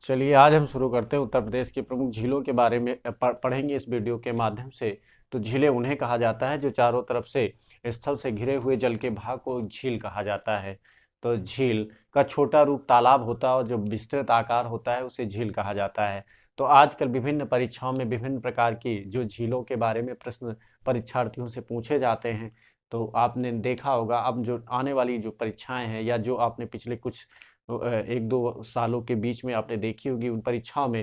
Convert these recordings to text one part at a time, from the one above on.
चलिए आज हम शुरू करते हैं उत्तर प्रदेश की प्रमुख झीलों के बारे में पढ़ेंगे इस वीडियो के माध्यम से। तो झीलें उन्हें कहा जाता है जो चारों तरफ से स्थल से घिरे हुए जल के भाग को झील कहा जाता है। तो झील का छोटा रूप तालाब होता है और जो विस्तृत आकार होता है उसे झील कहा जाता है। तो आजकल विभिन्न परीक्षाओं में विभिन्न प्रकार की जो झीलों के बारे में प्रश्न परीक्षार्थियों से पूछे जाते हैं। तो आपने देखा होगा अब जो आने वाली जो परीक्षाएं हैं या जो आपने पिछले कुछ एक दो सालों के बीच में आपने देखी होगी उन परीक्षाओं में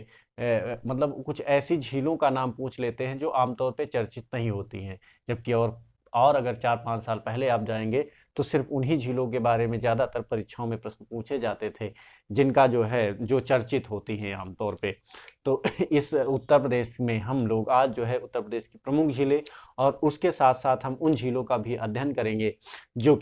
मतलब कुछ ऐसी झीलों का नाम पूछ लेते हैं जो आमतौर पे चर्चित नहीं होती हैं। जबकि और अगर 4-5 साल पहले आप जाएंगे तो सिर्फ उन्हीं झीलों के बारे में ज़्यादातर परीक्षाओं में प्रश्न पूछे जाते थे जिनका जो है जो चर्चित होती हैं आमतौर पे। तो इस उत्तर प्रदेश में हम लोग आज जो है उत्तर प्रदेश की प्रमुख झीलें और उसके साथ साथ हम उन झीलों का भी अध्ययन करेंगे जो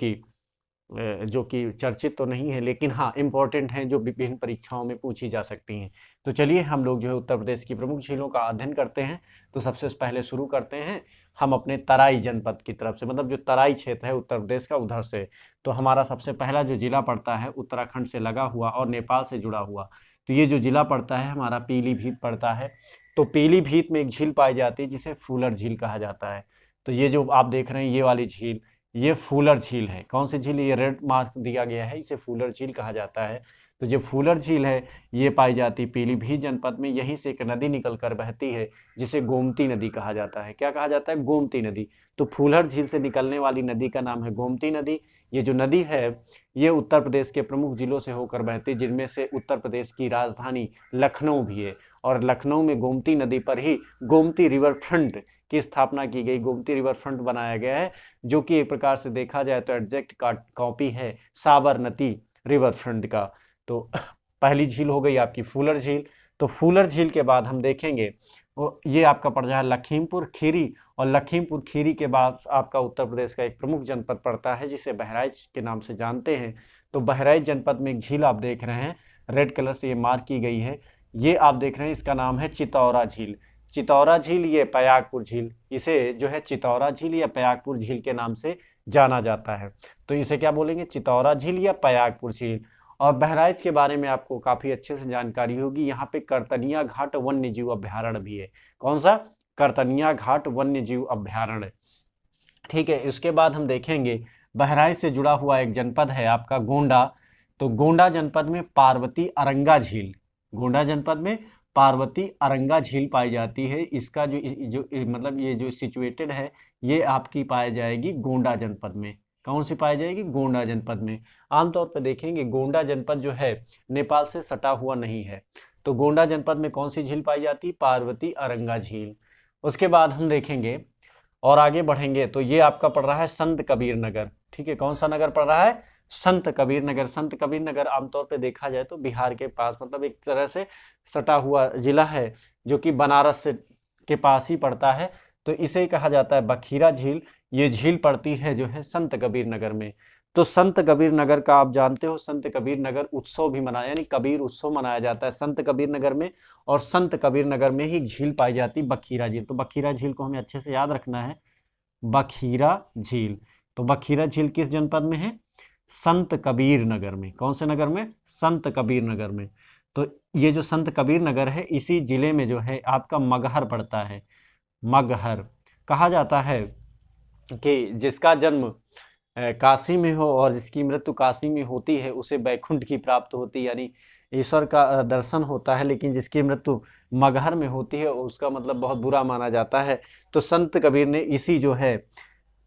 कि चर्चित तो नहीं है लेकिन हाँ इम्पोर्टेंट हैं, जो विभिन्न परीक्षाओं में पूछी जा सकती हैं। तो चलिए हम लोग जो है उत्तर प्रदेश की प्रमुख झीलों का अध्ययन करते हैं। तो सबसे पहले शुरू करते हैं हम अपने तराई जनपद की तरफ से, मतलब जो तराई क्षेत्र है उत्तर प्रदेश का उधर से। तो हमारा सबसे पहला जो जिला पड़ता है उत्तराखंड से लगा हुआ और नेपाल से जुड़ा हुआ, तो ये जो जिला पड़ता है हमारा पीलीभीत पड़ता है। तो पीलीभीत में एक झील पाई जाती है जिसे फूलर झील कहा जाता है। तो ये जो आप देख रहे हैं ये वाली झील, ये फूलर झील है। कौन सी झील? ये रेड मार्क दिया गया है, इसे फूलर झील कहा जाता है। तो जो फूलर झील है ये पाई जाती पीलीभीत जनपद में। यहीं से एक नदी निकलकर बहती है जिसे गोमती नदी कहा जाता है। क्या कहा जाता है? गोमती नदी। तो फूलर झील से निकलने वाली नदी का नाम है गोमती नदी। ये जो नदी है ये उत्तर प्रदेश के प्रमुख जिलों से होकर बहती, जिनमें से उत्तर प्रदेश की राजधानी लखनऊ भी है। और लखनऊ में गोमती नदी पर ही गोमती रिवर फ्रंट की स्थापना की गई, गोमती रिवर फ्रंट बनाया गया है, जो कि एक प्रकार से देखा जाए तो एग्जैक्ट कॉपी है साबरमती रिवर फ्रंट का। तो पहली झील हो गई आपकी फूलर झील। तो फूलर झील के बाद हम देखेंगे ये आपका पड़ रहा है लखीमपुर खीरी, और लखीमपुर खीरी के बाद आपका उत्तर प्रदेश का एक प्रमुख जनपद पड़ता है जिसे बहराइच के नाम से जानते हैं। तो बहराइच जनपद में एक झील आप देख रहे हैं, रेड कलर से ये मार्क की गई है, ये आप देख रहे हैं, इसका नाम है चितौरा झील। चितौरा झील ये पयागपुर झील, इसे जो है चितौरा झील या पयागपुर झील के नाम से जाना जाता है। तो इसे क्या बोलेंगे? चितौरा झील या पयागपुर झील। और बहराइच के बारे में आपको काफी अच्छे से जानकारी होगी, यहाँ पे करतनिया घाट वन्य जीव अभ्यारण्य भी है। कौन सा? करतनिया घाट वन्य जीव अभ्यारण्य। ठीक है, इसके बाद हम देखेंगे बहराइच से जुड़ा हुआ एक जनपद है आपका गोंडा। तो गोंडा जनपद में पार्वती अरंगा झील, गोंडा जनपद में पार्वती अरंगा झील पाई जाती है। इसका जो मतलब ये जो सिचुएटेड है ये आपकी पाई जाएगी गोंडा जनपद में। कौन सी पाई जाएगी? गोंडा जनपद में। आमतौर पर देखेंगे गोंडा जनपद जो है नेपाल से सटा हुआ नहीं है। तो गोंडा जनपद में कौन सी झील पाई जाती है? पार्वती अरंगा झील। उसके बाद हम देखेंगे और आगे बढ़ेंगे तो ये आपका पड़ रहा है संत कबीर नगर। ठीक है, कौन सा नगर पड़ रहा है? संत कबीर नगर। संत कबीर नगर आमतौर पे देखा जाए तो बिहार के पास, मतलब एक तरह से सटा हुआ जिला है जो कि बनारस से के पास ही पड़ता है। तो इसे ही कहा जाता है बखीरा झील। ये झील पड़ती है जो है संत कबीर नगर में। तो संत कबीर नगर का आप जानते हो संत कबीर नगर उत्सव भी मनाया, यानी कबीर उत्सव मनाया जाता है संत कबीर नगर में। और संत कबीर नगर में ही झील पाई जाती बखीरा झील। तो बखीरा झील को हमें अच्छे से याद रखना है, बखीरा झील। तो बखीरा झील किस जनपद में है? संत कबीर नगर में। कौन से नगर में? संत कबीर नगर में। तो ये जो संत कबीर नगर है इसी जिले में जो है आपका मगहर पड़ता है। मगहर कहा जाता है कि जिसका जन्म काशी में हो और जिसकी मृत्यु काशी में होती है उसे बैकुंठ की प्राप्त होती है, यानी ईश्वर का दर्शन होता है। लेकिन जिसकी मृत्यु मगहर में होती है उसका मतलब बहुत बुरा माना जाता है। तो संत कबीर ने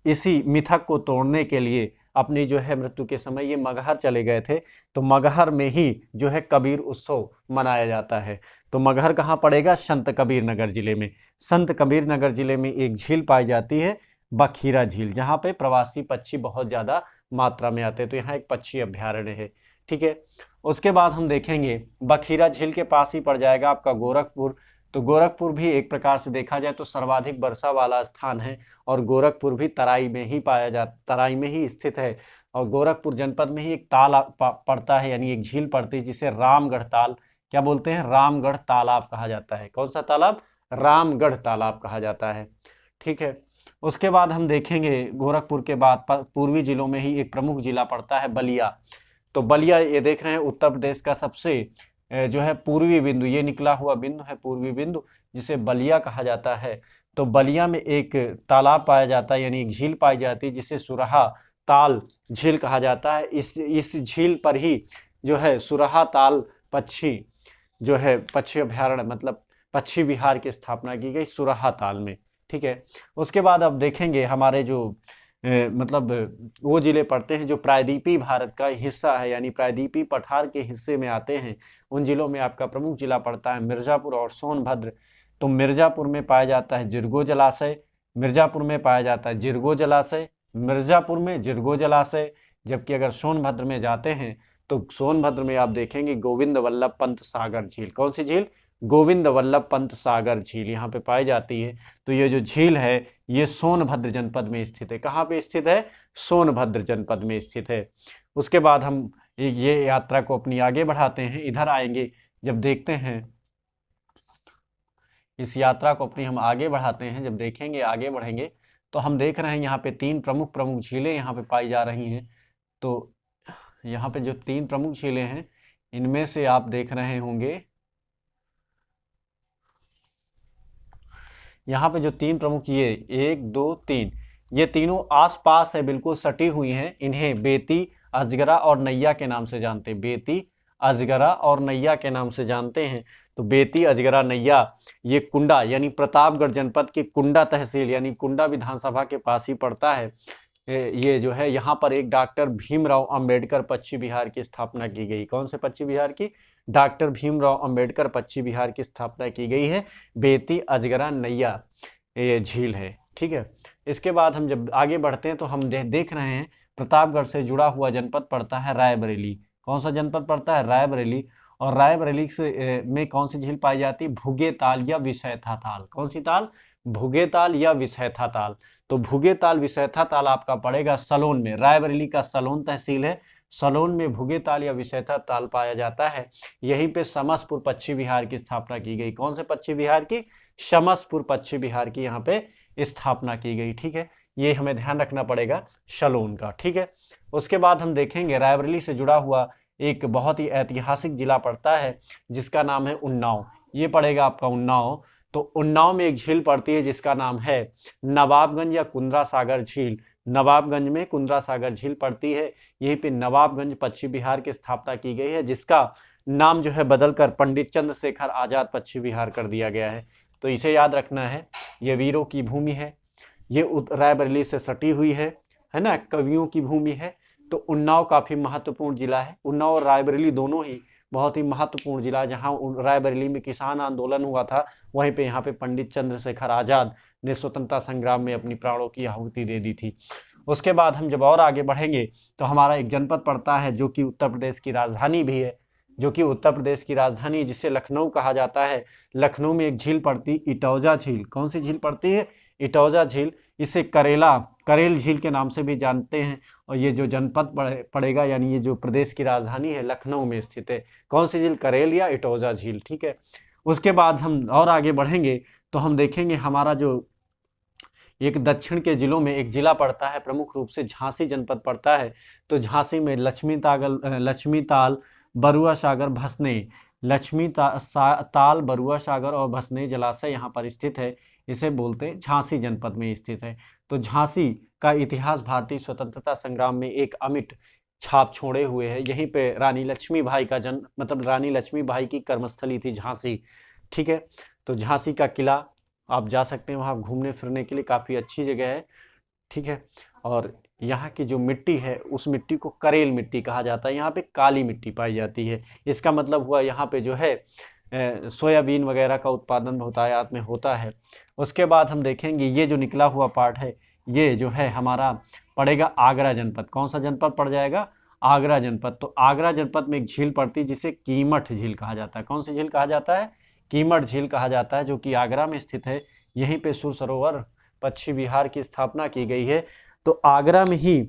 इसी मिथक को तोड़ने के लिए अपनी जो है मृत्यु के समय ये मगहर चले गए थे। तो मगहर में ही जो है कबीर उत्सव मनाया जाता है। तो मगहर कहाँ पड़ेगा? संत कबीर नगर जिले में। संत कबीर नगर जिले में एक झील पाई जाती है बखीरा झील, जहाँ पे प्रवासी पक्षी बहुत ज्यादा मात्रा में आते हैं। तो यहाँ एक पक्षी अभ्यारण्य है। ठीक है, उसके बाद हम देखेंगे बखीरा झील के पास ही पड़ जाएगा आपका गोरखपुर। तो गोरखपुर भी एक प्रकार से देखा जाए तो सर्वाधिक वर्षा वाला स्थान है, और गोरखपुर भी तराई में ही तराई में ही स्थित है। और गोरखपुर जनपद में ही एक ताल पड़ता है, यानी एक झील पड़ती है जिसे रामगढ़ ताल, क्या बोलते हैं? रामगढ़ तालाब कहा जाता है। कौन सा तालाब? रामगढ़ तालाब कहा जाता है। ठीक है, उसके बाद हम देखेंगे गोरखपुर के बाद पूर्वी जिलों में ही एक प्रमुख जिला पड़ता है बलिया। तो बलिया ये देख रहे हैं उत्तर प्रदेश का सबसे जो है पूर्वी बिंदु, ये निकला हुआ बिंदु है पूर्वी बिंदु, जिसे बलिया कहा जाता है। तो बलिया में एक तालाब पाया जाता है, यानी एक झील पाई जाती है, जिसे सुरहा ताल झील कहा जाता है। इस झील पर ही जो है सुरहा ताल पक्षी जो है पक्षी अभ्यारण्य मतलब पक्षी विहार की स्थापना की गई सुरहा ताल में। ठीक है, उसके बाद अब देखेंगे हमारे जो मतलब वो जिले पड़ते हैं जो प्रायद्वीपीय भारत का हिस्सा है, यानी प्रायद्वीपीय पठार के हिस्से में आते हैं। उन जिलों में आपका प्रमुख जिला पड़ता है मिर्जापुर और सोनभद्र। तो मिर्जापुर में पाया जाता है जिरगो जलाशय, मिर्जापुर में पाया जाता है जिरगो जलाशय, मिर्जापुर में जिरगो जलाशय। जबकि अगर सोनभद्र में जाते हैं तो सोनभद्र में आप देखेंगे गोविंद वल्लभ पंत सागर झील। कौन सी झील? गोविंद वल्लभ पंत सागर झील यहाँ पे पाई जाती है। तो ये जो झील है ये सोनभद्र जनपद में स्थित है। कहाँ पे स्थित है? सोनभद्र जनपद में स्थित है। उसके बाद हम ये यात्रा को अपनी आगे बढ़ाते हैं, इधर आएंगे जब देखते हैं इस यात्रा को अपनी हम आगे बढ़ाते हैं, जब देखेंगे आगे बढ़ेंगे तो हम देख रहे हैं यहाँ पे 3 प्रमुख प्रमुख झीलें यहाँ पे पाई जा रही हैं। तो यहाँ पे जो 3 प्रमुख झीलें हैं इनमें से आप देख रहे होंगे यहाँ पे जो 3 प्रमुख, ये 1 2 3, ये तीनों आसपास है, बिल्कुल सटी हुई हैं। इन्हें बेती, अजगरा और नैया के नाम से जानते हैं। बेती, अजगरा और नैया के नाम से जानते हैं। तो बेती, अजगरा, नैया ये कुंडा यानी प्रतापगढ़ जनपद की कुंडा तहसील यानी कुंडा विधानसभा के पास ही पड़ता है। ये जो है यहाँ पर एक डॉक्टर भीमराव अंबेडकर पश्चिम बिहार की स्थापना की गई। कौन से पश्चिम बिहार की? डॉक्टर भीमराव अंबेडकर पश्चिम बिहार की स्थापना की गई है। बेती, अजगरा, नैया ये झील है। ठीक है, इसके बाद हम जब आगे बढ़ते हैं तो हम देख रहे हैं प्रतापगढ़ से जुड़ा हुआ जनपद पड़ता है रायबरेली। कौन सा जनपद पड़ता है? रायबरेली। और रायबरेली से में कौन सी झील पाई जाती है? भुगे ताल या विसैथा ताल। कौन सी ताल? भुगे ताल या विसैथा ताल। तो भुगे ताल, विसैथा ताल आपका पड़ेगा सलोन में। रायबरेली का सलोन तहसील है, सलोन में भुगे ताल या विसैथा ताल पाया जाता है। यहीं पे समसपुर पश्चिम बिहार की स्थापना की गई। कौन से पश्चिम बिहार की? समसपुर पश्चिम बिहार की यहाँ पे स्थापना की गई। ठीक है, ये हमें ध्यान रखना पड़ेगा सलोन का। ठीक है, उसके बाद हम देखेंगे रायबरेली से जुड़ा हुआ एक बहुत ही ऐतिहासिक जिला पड़ता है जिसका नाम है उन्नाव। ये पड़ेगा आपका उन्नाव। तो उन्नाव में एक झील पड़ती है जिसका नाम है नवाबगंज या कुंद्रा सागर झील। नवाबगंज में कुंद्रा सागर झील पड़ती है। यहीं पे नवाबगंज पश्चिम बिहार की स्थापना की गई है, जिसका नाम जो है बदलकर पंडित चंद्रशेखर आजाद पश्चिम बिहार कर दिया गया है। तो इसे याद रखना है, ये वीरों की भूमि है, ये रायबरेली से सटी हुई है ना, कवियों की भूमि है। तो उन्नाव काफी महत्वपूर्ण जिला है। उन्नाव और रायबरेली दोनों ही बहुत ही महत्वपूर्ण जिला। जहां रायबरेली में किसान आंदोलन हुआ था, वहीं पे यहाँ पे पंडित चंद्रशेखर आजाद ने स्वतंत्रता संग्राम में अपनी प्राणों की आहुति दे दी थी। उसके बाद हम जब और आगे बढ़ेंगे तो हमारा एक जनपद पड़ता है जो कि उत्तर प्रदेश की राजधानी भी है, जो कि उत्तर प्रदेश की राजधानी जिसे लखनऊ कहा जाता है। लखनऊ में एक झील पड़ती, इटौजा झील। कौन सी झील पड़ती है? इटौजा झील। इसे करेल झील के नाम से भी जानते हैं। और ये जो जनपद पड़ेगा यानी ये जो प्रदेश की राजधानी है लखनऊ में स्थित है। कौन सी झील? करेल या इटौजा झील। ठीक है, उसके बाद हम और आगे बढ़ेंगे तो हम देखेंगे हमारा जो एक दक्षिण के जिलों में एक जिला पड़ता है, प्रमुख रूप से झांसी जनपद पड़ता है। तो झांसी में लक्ष्मी ताल, बरुआ सागर, भसने, ताल, बरुआ सागर और भसने जलाशय यहाँ पर स्थित है। इसे बोलते हैं झांसी जनपद में स्थित है। तो झांसी का इतिहास भारतीय स्वतंत्रता संग्राम में एक अमिट छाप छोड़े हुए है। यहीं पे रानी लक्ष्मीबाई का जन्म, मतलब रानी लक्ष्मीबाई की कर्मस्थली थी झांसी। ठीक है, तो झांसी का किला आप जा सकते हैं, वहाँ घूमने फिरने के लिए काफ़ी अच्छी जगह है। ठीक है, और यहाँ की जो मिट्टी है उस मिट्टी को करेल मिट्टी कहा जाता है। यहाँ पे काली मिट्टी पाई जाती है। इसका मतलब हुआ यहाँ पे जो है सोयाबीन वगैरह का उत्पादन बहुतायत में होता है। उसके बाद हम देखेंगे ये जो निकला हुआ पार्ट है ये जो है हमारा पड़ेगा आगरा जनपद। कौन सा जनपद पड़ जाएगा? आगरा जनपद। तो आगरा जनपद में एक झील पड़ती है जिसे कीमठ झील कहा जाता है। कौन सी झील कहा जाता है? कीमठ झील कहा जाता है, जो कि आगरा में स्थित है। यहीं पे सुर सरोवर पश्चिम बिहार की स्थापना की गई है। तो आगरा में ही,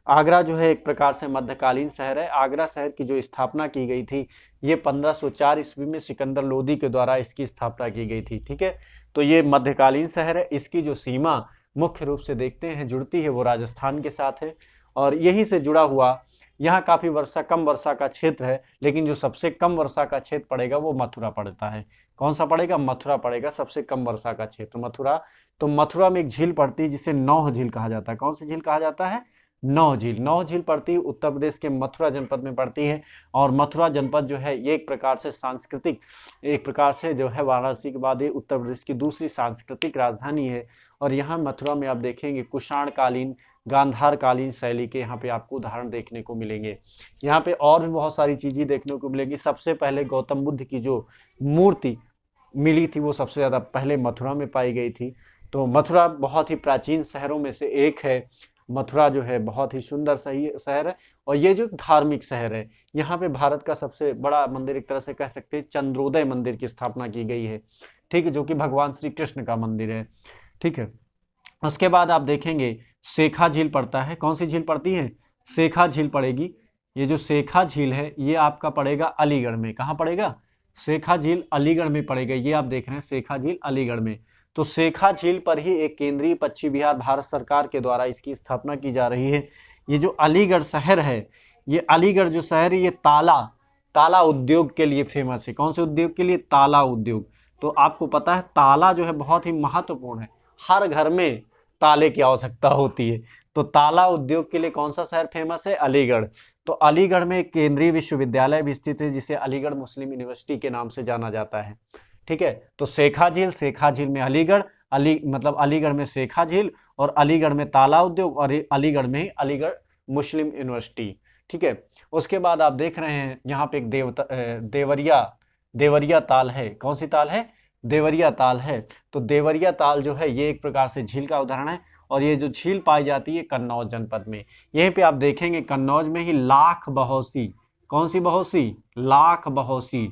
आगरा जो है एक प्रकार से मध्यकालीन शहर है। आगरा शहर की जो स्थापना की गई थी ये 1504 ईस्वी में सिकंदर लोदी के द्वारा इसकी स्थापना की गई थी। ठीक है, तो ये मध्यकालीन शहर है। इसकी जो सीमा मुख्य रूप से देखते हैं जुड़ती है वो राजस्थान के साथ है। और यहीं से जुड़ा हुआ यहाँ काफी वर्षा, कम वर्षा का क्षेत्र है, लेकिन जो सबसे कम वर्षा का क्षेत्र पड़ेगा वो मथुरा पड़ता है। कौन सा पड़ेगा? मथुरा पड़ेगा, सबसे कम वर्षा का क्षेत्र मथुरा। तो मथुरा में एक झील पड़ती है जिसे नौह झील कहा जाता है। कौन सी झील कहा जाता है? नौह झील। नौह झील पड़ती है उत्तर प्रदेश के मथुरा जनपद में पड़ती है। और मथुरा जनपद जो है ये एक प्रकार से सांस्कृतिक, एक प्रकार से जो है वाराणसी के बाद ये उत्तर प्रदेश की दूसरी सांस्कृतिक राजधानी है। और यहाँ मथुरा में आप देखेंगे कुषाण कालीन, गांधार कालीन शैली के यहाँ पे आपको उदाहरण देखने को मिलेंगे। यहाँ पे और भी बहुत सारी चीजें देखने को मिलेंगी। सबसे पहले गौतम बुद्ध की जो मूर्ति मिली थी वो सबसे ज्यादा पहले मथुरा में पाई गई थी। तो मथुरा बहुत ही प्राचीन शहरों में से एक है। मथुरा जो है बहुत ही सुंदर सही शहर है। और ये जो धार्मिक शहर है, यहाँ पे भारत का सबसे बड़ा मंदिर एक तरह से कह सकते हैं चंद्रोदय मंदिर की स्थापना की गई है, ठीक है, जो कि भगवान श्री कृष्ण का मंदिर है, ठीक है। उसके बाद आप देखेंगे शेखा झील पड़ता है। कौन सी झील पड़ती है? शेखा झील पड़ेगी। ये जो शेखा झील है ये आपका पड़ेगा अलीगढ़ में। कहाँ पड़ेगा? शेखा झील अलीगढ़ में पड़ेगा। ये आप देख रहे हैं शेखा झील अलीगढ़ में। तो शेखा झील पर ही एक केंद्रीय पश्चिम बिहार भारत सरकार के द्वारा इसकी स्थापना की जा रही है। ये जो अलीगढ़ शहर है, ये अलीगढ़ जो शहर है ये ताला उद्योग के लिए फेमस है। कौन से उद्योग के लिए? ताला उद्योग। तो आपको पता है ताला जो है बहुत ही महत्वपूर्ण है, हर घर में ताले की आवश्यकता होती है। तो ताला उद्योग के लिए कौन सा शहर फेमस है? अलीगढ़। तो अलीगढ़ में एक केंद्रीय विश्वविद्यालय भी स्थित है जिसे अलीगढ़ मुस्लिम यूनिवर्सिटी के नाम से जाना जाता है, ठीक है। तो शेखा झील में अलीगढ़, मतलब अलीगढ़ में शेखा झील, और अलीगढ़ में ताला उद्योग, और अलीगढ़ में ही अलीगढ़ मुस्लिम यूनिवर्सिटी, ठीक है। उसके बाद आप देख रहे हैं यहाँ पे एक देवरिया ताल है। कौन सी ताल है? देवरिया ताल है। तो देवरिया ताल जो है ये एक प्रकार से झील का उदाहरण है। और ये जो झील पाई जाती है कन्नौज जनपद में। यहीं पे आप देखेंगे कन्नौज में ही लाख बहोसी। कौन सी बहोसी? लाख बहोसी।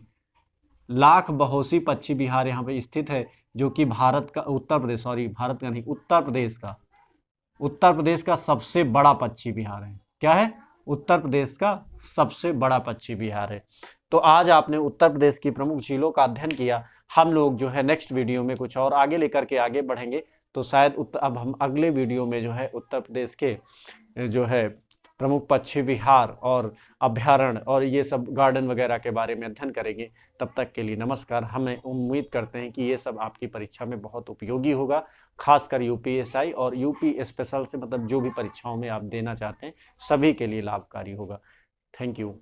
लाख बहोसी पक्षी विहार यहाँ पे स्थित है, जो कि भारत का, उत्तर प्रदेश, सॉरी भारत का नहीं, उत्तर प्रदेश का सबसे बड़ा पक्षी विहार है। क्या है? उत्तर प्रदेश का सबसे बड़ा पक्षी विहार है। तो आज आपने उत्तर प्रदेश की प्रमुख झीलों का अध्ययन किया। हम लोग जो है नेक्स्ट वीडियो में कुछ और आगे लेकर के आगे बढ़ेंगे। तो शायद अब हम अगले वीडियो में जो है उत्तर प्रदेश के जो है प्रमुख पक्षी विहार और अभ्यारण्य और ये सब गार्डन वगैरह के बारे में अध्ययन करेंगे। तब तक के लिए नमस्कार। हमें उम्मीद करते हैं कि ये सब आपकी परीक्षा में बहुत उपयोगी होगा, खासकर यूपीएसआई और यूपी स्पेशल से, मतलब जो भी परीक्षाओं में आप देना चाहते हैं सभी के लिए लाभकारी होगा। Thank you.